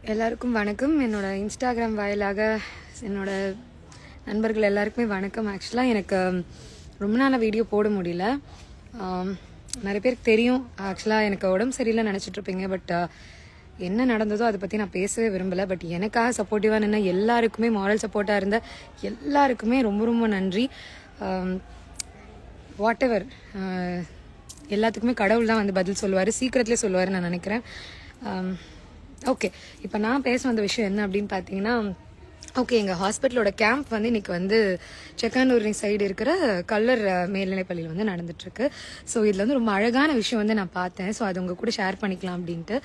எல்லாருக்கும் வணக்கம். என்னோட இன்ஸ்டாகிராம் வாயிலாக என்னோட நண்பர்கள் எல்லாருக்குமே வணக்கம். ஆக்சுவலாக எனக்கு ரொம்ப நாளாக வீடியோ போட முடியல. நிறைய பேருக்கு தெரியும், ஆக்சுவலாக எனக்கு உடம்பு சரியில்லை நினச்சிட்ருப்பீங்க. பட் என்ன நடந்ததோ அதை பற்றி நான் பேசவே விரும்பலை. பட் எனக்காக சப்போர்ட்டிவாக நின்று எல்லாருக்குமே, மாரல் சப்போர்ட்டாக இருந்த எல்லாருக்குமே ரொம்ப ரொம்ப நன்றி. வாட் எவர், எல்லாத்துக்குமே கடவுள் தான் வந்து பதில் சொல்லுவார், சீக்கிரத்துலேயே சொல்லுவார் நான் நினைக்கிறேன். ஓகே, இப்போ நான் பேச வந்த விஷயம் என்ன அப்படின்னு பார்த்தீங்கன்னா, ஓகே, எங்கள் ஹாஸ்பிட்டலோட கேம்ப் வந்து இன்னைக்கு வந்து செக்கானூர் சைடு இருக்கிற கல்லர் மேல்நிலைப்பள்ளியில் வந்து நடந்துட்டுருக்கு. ஸோ இதில் வந்து ரொம்ப அழகான விஷயம் வந்து நான் பார்த்தேன். ஸோ அது உங்கள் கூட ஷேர் பண்ணிக்கலாம் அப்படின்ட்டு.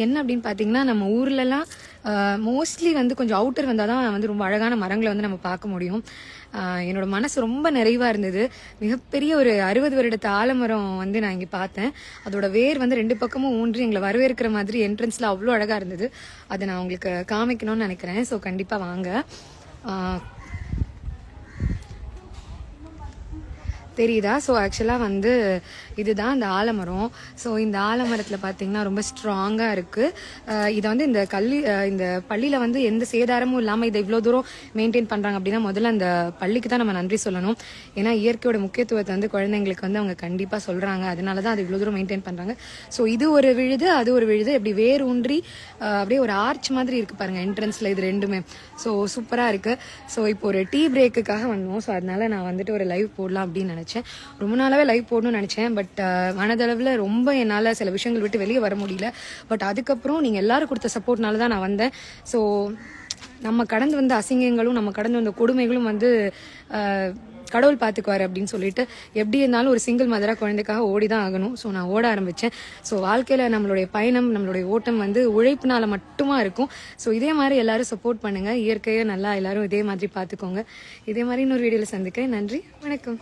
என்ன அப்படின்னு பார்த்தீங்கன்னா, நம்ம ஊர்லலாம் மோஸ்ட்லி வந்து கொஞ்சம் அவுட்டர் வந்தால் தான் வந்து ரொம்ப அழகான மரங்களை வந்து நம்ம பார்க்க முடியும். என்னோட மனசு ரொம்ப நிறைவாக இருந்தது. மிகப்பெரிய ஒரு 60 வருடத்து ஆலமரம் வந்து நான் இங்கே பார்த்தேன். அதோட வேர் வந்து 2 பக்கமும் ஊன்றி எங்களை வரவேற்கிற மாதிரி என்ட்ரன்ஸில் அவ்வளோ அழகாக இருந்தது. அதை நான் உங்களுக்கு காமிக்கணும்னு நினைக்கிறேன். ஸோ கண்டிப்பாக வாங்க. தெரியுதா? ஸோ ஆக்சுவலாக வந்து இதுதான் இந்த ஆலமரம். ஸோ இந்த ஆலமரத்தில் பார்த்தீங்கன்னா ரொம்ப ஸ்ட்ராங்காக இருக்குது. இதை வந்து இந்த பள்ளியில் வந்து எந்த சேதாரமும் இல்லாமல் இதை இவ்வளோ தூரம் மெயின்டைன் பண்ணுறாங்க அப்படின்னா முதல்ல அந்த பள்ளிக்கு தான் நம்ம நன்றி சொல்லணும். ஏன்னா இயற்கையோட முக்கியத்துவத்தை வந்து குழந்தைங்களுக்கு வந்து அவங்க கண்டிப்பாக சொல்கிறாங்க. அதனால தான் அது இவ்வளோ தூரம் மெயின்டைன் பண்ணுறாங்க. ஸோ இது ஒரு விழுது, அது ஒரு விழுது, இப்படி வேர் ஊன்றி அப்படியே ஒரு ஆர்ச் மாதிரி இருக்குது பாருங்கள் என்ட்ரன்ஸில். இது ரெண்டுமே ஸோ சூப்பராக இருக்குது. ஸோ இப்போ ஒரு டீ பிரேக்குக்காக வந்தோம். ஸோ அதனால நான் வந்துட்டு ஒரு லைவ் போடலாம் அப்படின்னு நினச்சேன். ரொம்ப நாளாவே லைவ் போடணும்னு நினைச்சேன். பட் மனதளவில் ரொம்ப என்னால் சில விஷயங்கள் விட்டு வெளியே வர முடியல. பட் அதுக்கப்புறம் நீங்கள் எல்லாரும் கொடுத்த சப்போர்ட்னால தான் நான் வந்தேன். ஸோ நம்ம கடந்து வந்த அசிங்கங்களும் நம்ம கடந்து வந்த கொடுமைகளும் வந்து கடவுள் பார்த்துக்குவார் அப்படின்னு சொல்லிட்டு எப்படி இருந்தாலும் ஒரு சிங்கிள் மதராக குழந்தைக்காக ஓடி தான் ஆகணும். ஸோ நான் ஓட ஆரம்பித்தேன். ஸோ வாழ்க்கையில் நம்மளுடைய பயணம், நம்மளுடைய ஓட்டம் வந்து உழைப்புனால மட்டுமா இருக்கும். ஸோ இதே மாதிரி எல்லாரும் சப்போர்ட் பண்ணுங்கள். இயற்கையை நல்லா எல்லாரும் இதே மாதிரி பார்த்துக்கோங்க. இதே மாதிரி இன்னொரு வீடியோவில் சந்திக்கிறேன். நன்றி, வணக்கம்.